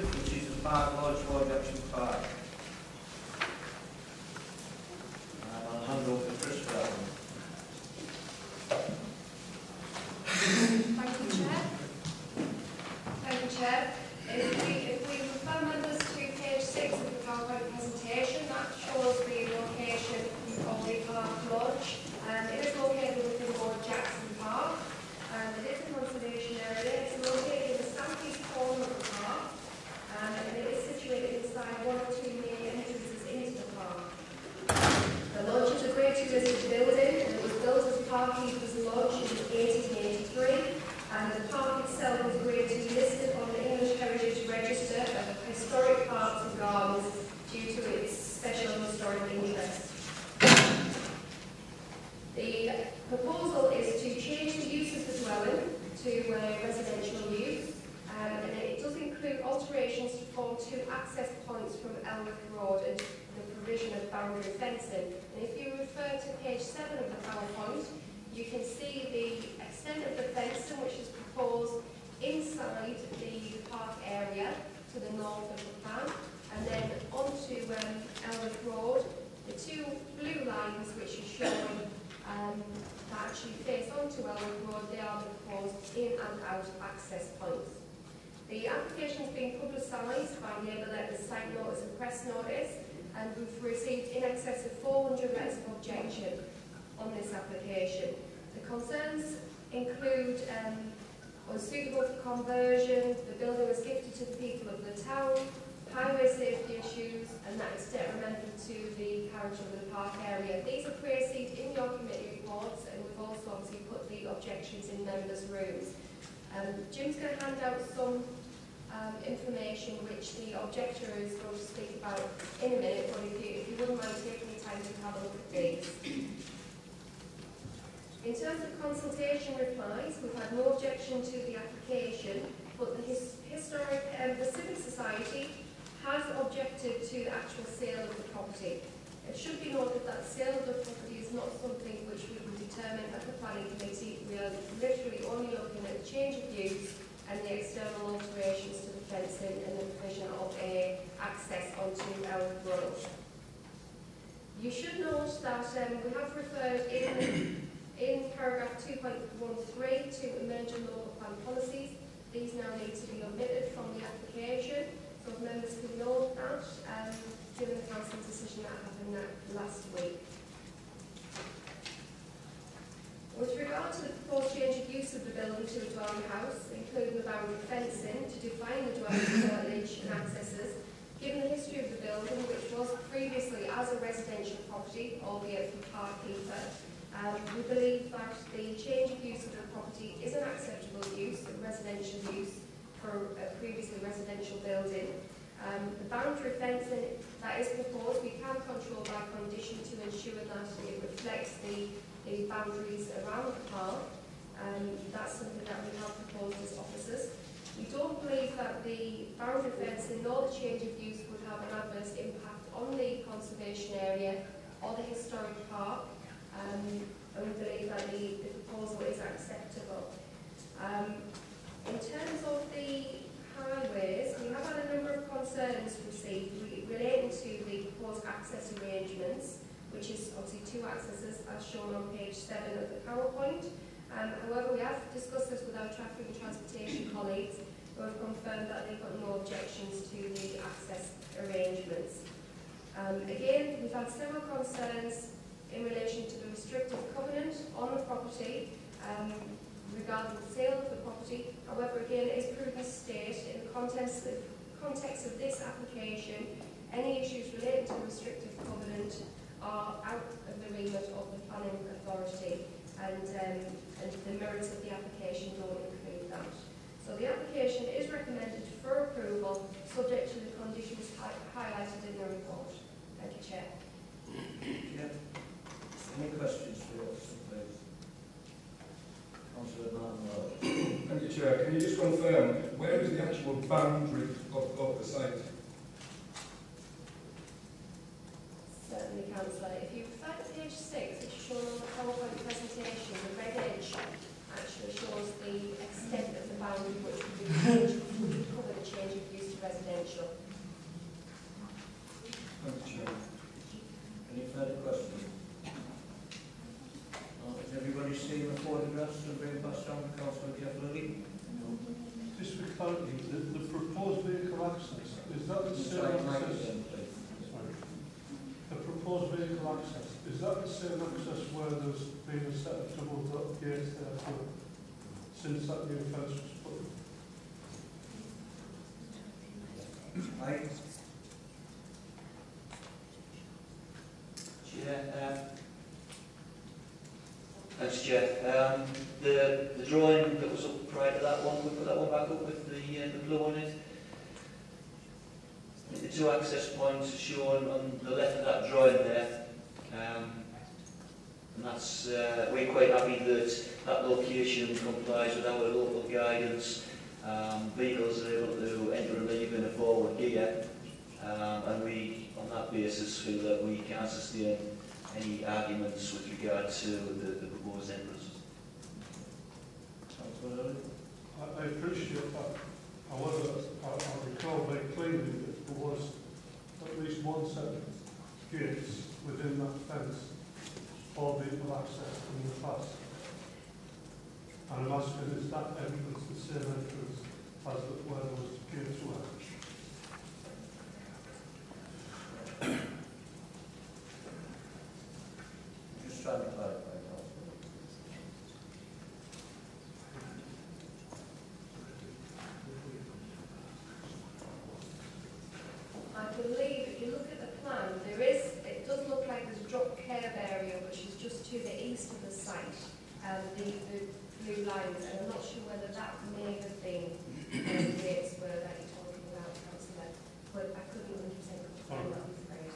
which is the Park Lodge Lodge Action Park. I'll hand over to Chris for that one. Thank you, Chair. Thank you, Chair. If we refer members to page 6 of the PowerPoint presentation, that shows the location of the Park Lodge. It is located within Lord Jackson Park. It is a conservation area. It's located in the southeast corner of the park, and it is situated inside one or two main entrances into the park. The lodge is a Grade 2 listed building, and it was built as Parkkeepers Lodge in 1883, and the park itself is Grade 2 listed on the English Heritage Register of Historic Parks and Gardens due to its special historic interest. The proposal is to change the use of the dwelling to residential use, and it does include alterations to form 2 access points from Elwick Road and the provision of boundary fencing. And if you refer to page 7 of the PowerPoint, you can see the extent of the fencing which is proposed inside the park area to the north of the plan, and then onto Elwick Road, the 2 blue lines which are showing that actually face onto Elwick Road, they are the proposed in and out access points. The application has been publicised by Labour Letters, site notice and press notice, and we've received in excess of 400 letters of objection on this application. The concerns include unsuitable for conversion, the building was gifted to the people of the town, highway safety issues, and that is detrimental to the character of the park area. These are pre-received in your committee reports, and we've also obviously put the objections in members' rooms. Jim's going to hand out some information which the objector is going to speak about in a minute, but if you wouldn't mind taking the time to have a look at these. In terms of consultation replies, we've had no objection to the application, but the Civic Society has objected to the actual sale of the property. It should be noted that the sale of the property is not something which we can determine at the planning committee. We are literally only looking at the change of use and the external alterations to the fencing and the provision of access onto our road. You should note that we have referred in paragraph 2.13 to emerging local plan policies. These now need to be omitted from the application, so if members can note that, given the council's decision that happened last week. With regard to the proposed change of use of the building to a dwelling house, including the boundary fencing to define the dwelling frontage and accesses, given the history of the building, which was previously as a residential property, albeit for Parkkeeper, we believe that the change of use of the property is an acceptable use, a residential use for a previously residential building. The boundary fencing that is proposed, we can control by condition to ensure that it reflects the boundaries around the park. That's something that we have proposed as officers. We don't believe that the boundary fencing nor the change of use would have an adverse impact on the conservation area or the historic park. And we believe that the proposal is acceptable. In terms of the highways, we have had a number of concerns received relating to the proposed access arrangements, which is obviously 2 accesses as shown on page 7 of the PowerPoint. However, we have discussed this with our traffic and transportation colleagues, who have confirmed that they've got no objections to the access arrangements. Again, we've had several concerns in relation to the restrictive covenant on the property regarding the sale of the property. However, again, it is prudent to state in the context of this application, any issues related to the restrictive covenant are out of the remit of the planning authority, and the merits of the application don't include that. So the application is recommended for approval, subject to the conditions highlighted in the report. Thank you, Chair. Yeah. Any questions for the officer, please? Councillor Martin. Thank you, Chair. Can you just confirm, where is the actual boundary of the site? Certainly, Councillor. If you refer to page 6, which is shown on the PowerPoint presentation, the red edge actually shows the extent of the boundary which would be cover the change of use to residential. Thank you, Chair. Any further questions? Has everybody seen the photographs that have been passed on to Councillor Jeff Lilly? Just for clarity, the proposed vehicle access, is that the same access? Sorry. The proposed vehicle access, is that the same access where there's been a set of double gates there since that new fence was put in? Mike? Chair, thanks, Chair. The drawing that was up prior to that one, we put that one back up with the blue on it. The two access points are shown on the left of that drawing there. And that's, we're quite happy that that location complies with our local guidance. Vehicles are able to enter and leave in a forward gear. And we, on that basis, feel that we can't sustain any arguments with regard to the proposed entrance. I appreciate that. However, I recall very clearly that there was at least one set of gates within that fence for vehicle access in the past. And I'm asking, is that entrance the same entrance as where those gates were? Just trying to clarify, Councillor. I believe if you look at the plan, it does look like there's a drop curb area which is just to the east of the site, the blue lines, and I'm not sure whether that may have been the gates were that you're talking about, Councillor, but I couldn't 100% confirm that, I'm afraid.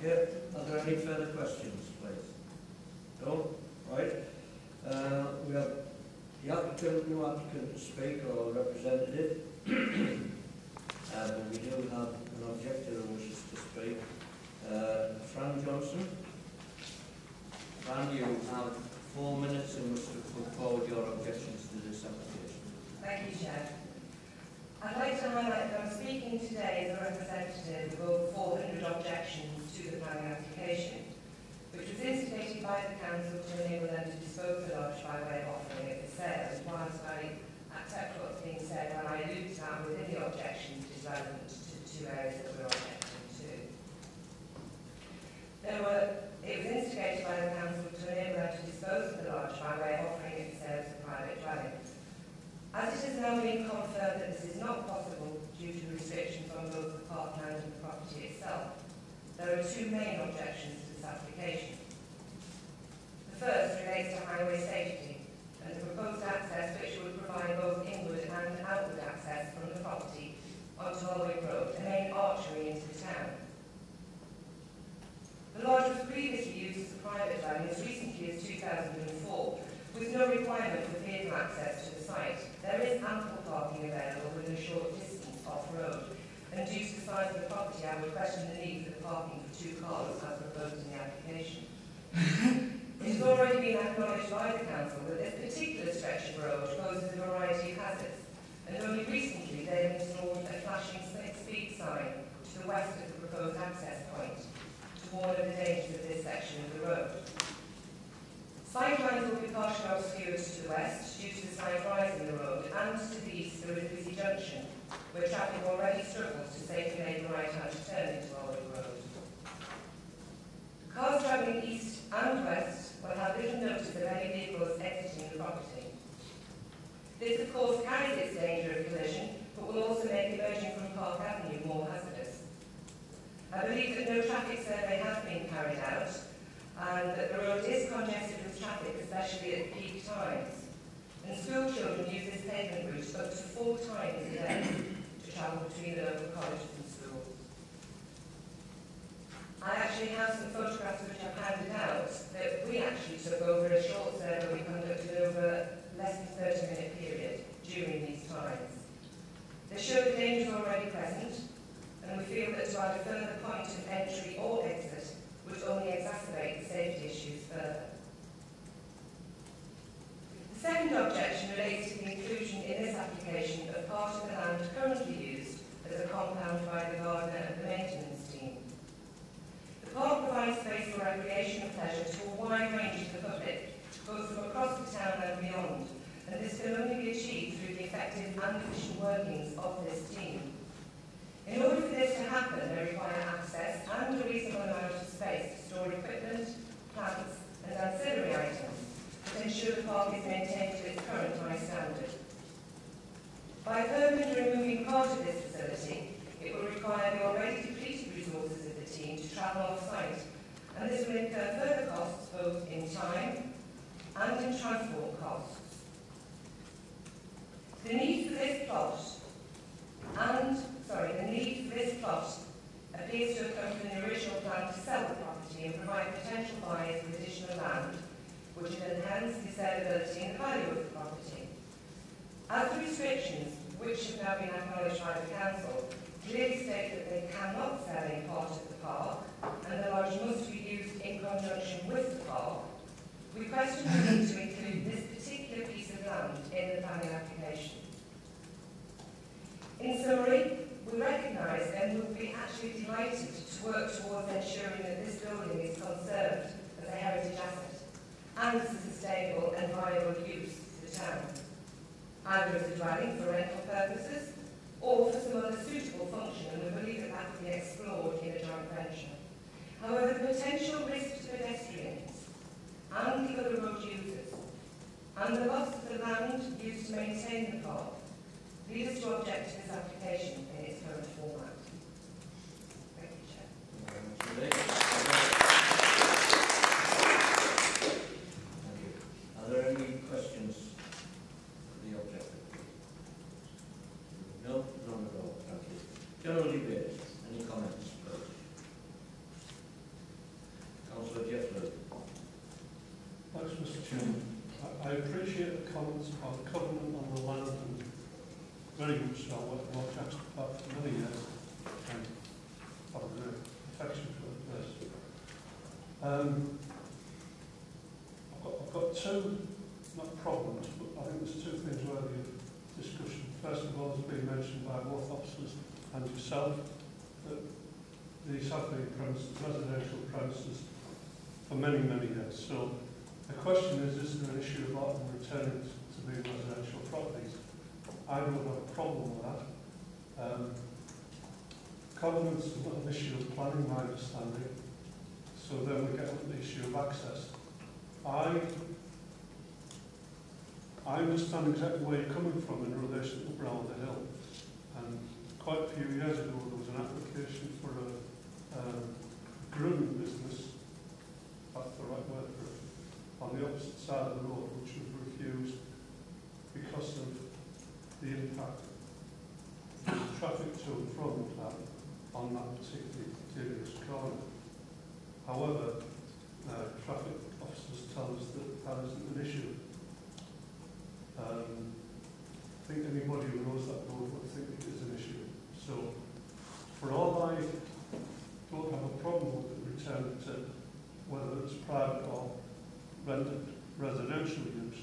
Yeah, are there any further questions, please? No? Right. We have the applicant, new applicant to speak, or representative. We do have an objector who wishes to speak. Fran Johnson. Fran, you have 4 minutes in which to put forward your objections to this application. Thank you, Chair. I'd like to highlight that I'm speaking today as a representative of over 400 objections to the planning application, which was instigated by the Council to enable them to dispose the lodge by way of offering it for sale. And whilst I accept what's being said, when I allude to that within the objections, it is relevant to the two areas that we're objecting to. It was instigated by the Council to enable them to dispose of the lodge by way of offering it for sale as a private dwelling. As it has now been confirmed that this is not possible due to restrictions on both the parkland and the property itself, there are two main objections to this application. The first relates to highway safety and the proposed access which would provide both inward and outward access from the property onto Holwick Road, a main artery into the town. The lodge was previously used as a private dwelling as recently as 2004, with no requirement for vehicle access to the site. There is ample parking available within a short distance off-road, and due to the size of the property, I would question the need for the parking for 2 cars as proposed in the application. It has already been acknowledged by the Council that this particular stretch of road poses a variety of hazards, and only recently they have installed a flashing speed sign to the west of the proposed access point to warn of the dangers of this section of the road. Sightlines will be partially obscured to the west due to the slight rise in the road, and to the east there is a busy junction where traffic already struggles to safely make a right-hand turn into Holwick Road. Cars travelling east and west will have little notice of any vehicles exiting the property. This, of course, carries its danger of collision, but will also make emerging from Park Avenue more hazardous. I believe that no traffic survey has been carried out, and that the road is congested with traffic, especially at peak times. And school children use this pavement route up to 4 times a day to travel between the local colleges and schools. I actually have some photographs which I've handed out that we actually took over a short survey we conducted over less than 30-minute period during these times. They show the dangers already present, and we feel that to add a further point of entry or exit would only exacerbate the safety issues further. The second objection relates to the inclusion in this application of part of the land effective and efficient workings of this team. In order for this to happen, they require access and a reasonable amount of space to store equipment, plants and ancillary items that ensure the park is maintained to its current high standard. By permanently removing part of this facility, it will require the already depleted resources of the team to travel off-site, and this will incur further costs both in time and in transport costs. The need for this plot appears to have come from the original plan to sell the property and provide potential buyers with additional land, which will enhance the sellability and value of the property. As the restrictions, which have now been acknowledged by the council, clearly state that they cannot sell a part of the park and the lodge must be used in conjunction with the park, we question the need to include this particular piece of land in the planning application. In summary, we recognise and would be actually delighted to work towards ensuring that this building is conserved as a heritage asset and as a sustainable and viable use for the town, either as a dwelling for rental purposes or for some other suitable function, and we believe that that could be explored in a joint venture. However, the potential risk to pedestrians and the other road users and the loss of the land used to maintain the park lead us to object to this application in its current format. Thank you, Chair. Thank you. Are there any questions for the objector? No? None at all. Thank you. General debate. Any comments, please? Councillor Jeffrey. Thanks, Mr. Chairman. I appreciate the comments on covenant on the land and very much so. I've worked at that for many years and have a great affection for the place. I've got two, not problems, but I think there's two things worthy of discussion. First of all, it's been mentioned by both officers and yourself that these have been premises, residential premises, for many, many years. So the question is there an issue about them returning to being residential properties? I don't have a problem with that. Covenants is not an issue of planning, my understanding. So then we get to the issue of access. I understand exactly where you're coming from in relation to Brown the Hill. And quite a few years ago there was an application for a grooming business, that's the right word for it, on the opposite side of the road, which was refused because of the impact of traffic to and from that on that particularly serious corner. However, traffic officers tell us that that isn't an issue. I think anybody who knows that road would think it is an issue. So, for all I don't have a problem with the return to whether it's private or rented residential use,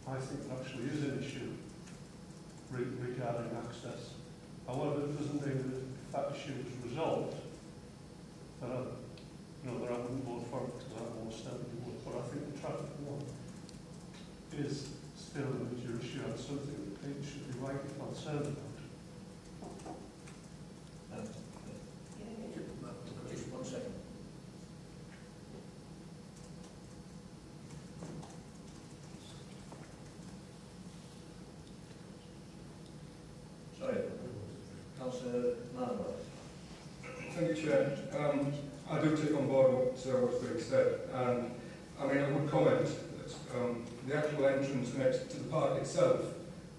I think it actually is an issue regarding access. However, it doesn't mean that if that issue is resolved, that I wouldn't vote for it, because I almost certainly would. But I think the traffic one is still a major issue and something that people should be rightly concerned about. Just 1 second. Sorry, Councillor Marlowe. Thank you, Chair. I do take on board what's being said, and I mean I would comment that the actual entrance and exit to the park itself,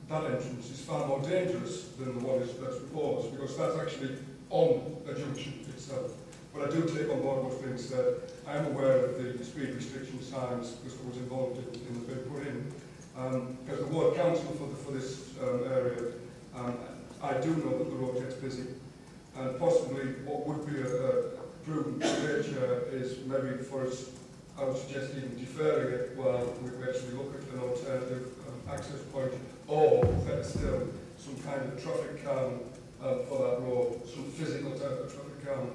that entrance is far more dangerous than the one that's proposed, because that's actually on a junction itself. But I do take on board what's being said. I am aware of the speed restriction signs because I was involved in the bid put in. As the ward council for this area, I do know that the road gets busy, and possibly what would be a prudent nature is maybe for us, I would suggest even deferring it while we actually look at an alternative access point, or better still, some kind of traffic calm for that road, some physical type of traffic calm.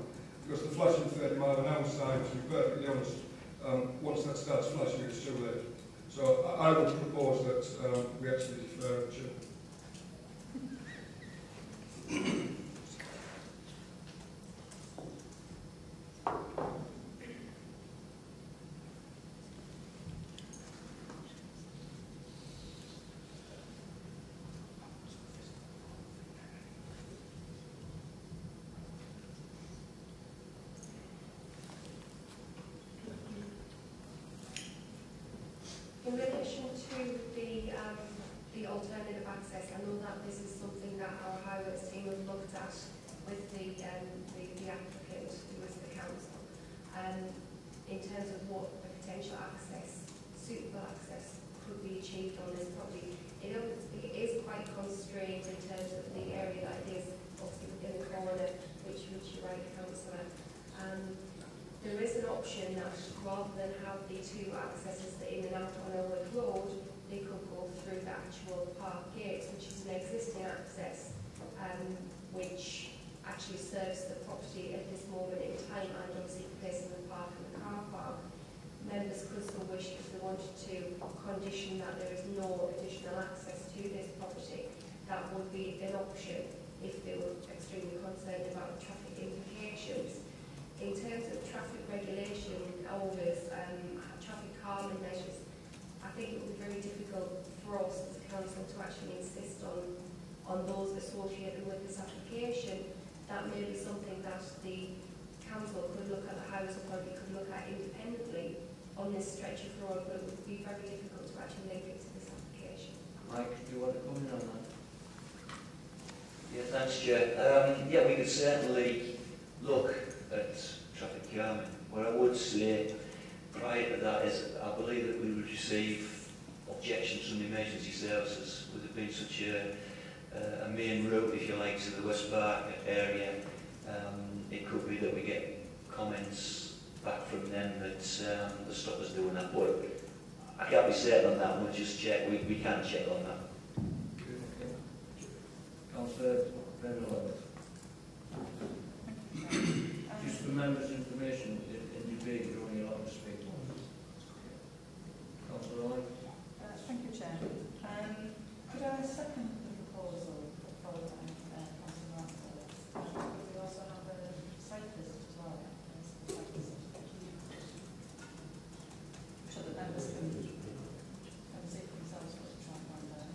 Because the flashing 30 mile an hour sign, to be perfectly honest, once that starts flashing, it's too late. So I would propose that we actually defer it. alternative access. I know that this is something that our highways team have looked at with the applicant, who is the council, in terms of what the potential access, suitable access, could be achieved on this property. It is quite constrained in terms of the area that it is, obviously within the corner, which you're right, councillor. There is an option that rather than have the two accesses that in and out on Elwood Road, they could go through the actual park gate, which is an existing access, which actually serves the property at this moment in time, and obviously placing the park in the car park. Members could so wish, if they wanted to condition that there is no additional access to this property, that would be an option if they were extremely concerned about traffic implications. In terms of traffic regulation orders, traffic calming measures, I think it would be very difficult for us as a council to actually insist on those associated with this application. That may be something that the council could look at, the house authority could look at independently on this stretch of road, but it would be very difficult to actually link it to this application. Mike, do you want to come in on that? Yeah, thanks, Chair. Yeah, we could certainly look at traffic calming. What I would say prior to that is I believe that we would receive objections from the emergency services with it being such a main route, if you like, to the West Park area. It could be that we get comments back from them that the stop us doing that, but I can't be certain on that. We'll just check. We can check on that. Councillor Brennan. Just for members' information, in debate you're only allowed to speak once. Councillor Owen. Thank you, Chair. Could I second the proposal for Councillor Rowbotham? We also have a site visit as well. So that members can see for themselves what the traffic on there.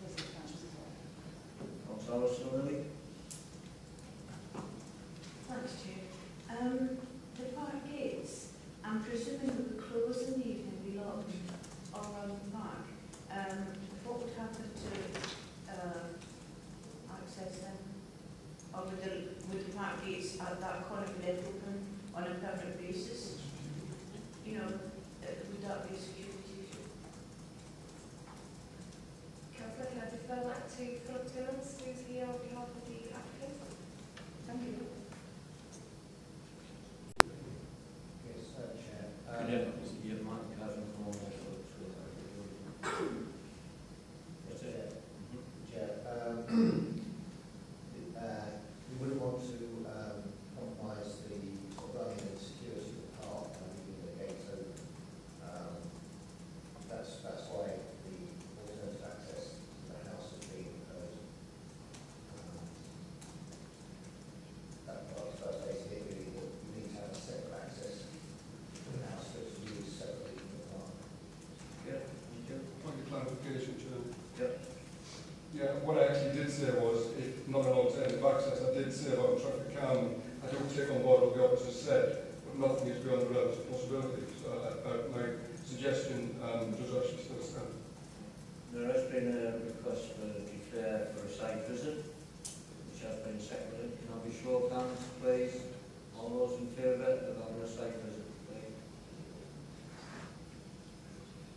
Visit counts as well. Councillor Snowley. Thanks, Chair. The park gates, I'm presuming that the close in the evening be locked all around the park. What would happen to access then? Or would the park gates at that corner be left open on a permanent basis? You know, would that be a security issue? Councillor, can I defer that to Philip Tillmans, who's here on behalf of the applicant? Thank you. Yes, Chair. Your mic hasn't come on. That's it. Chair, you wouldn't want to compromise the running and security of the park by leaving the gates open. That's why the alternative access to the house has been proposed. That's basically it, really, that you need to have a separate access to the house that's used separately from the park. Yeah, thank you. Point of clarification, Chair. Yep. Yeah, what I actually did say was, if not an alternative access, I did say about traffic calming. I don't take on board what the officer said, but nothing is beyond the realms of possibility. So my suggestion does actually still stand. There has been a request for declare for a site visit, which has been seconded. Can I be show of hands, please? All those in favour of having a site visit, please?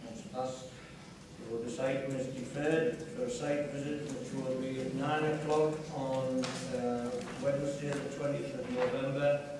That's passed. So this item is deferred for a site visit, which will be at 9 o'clock on Wednesday the 20th of November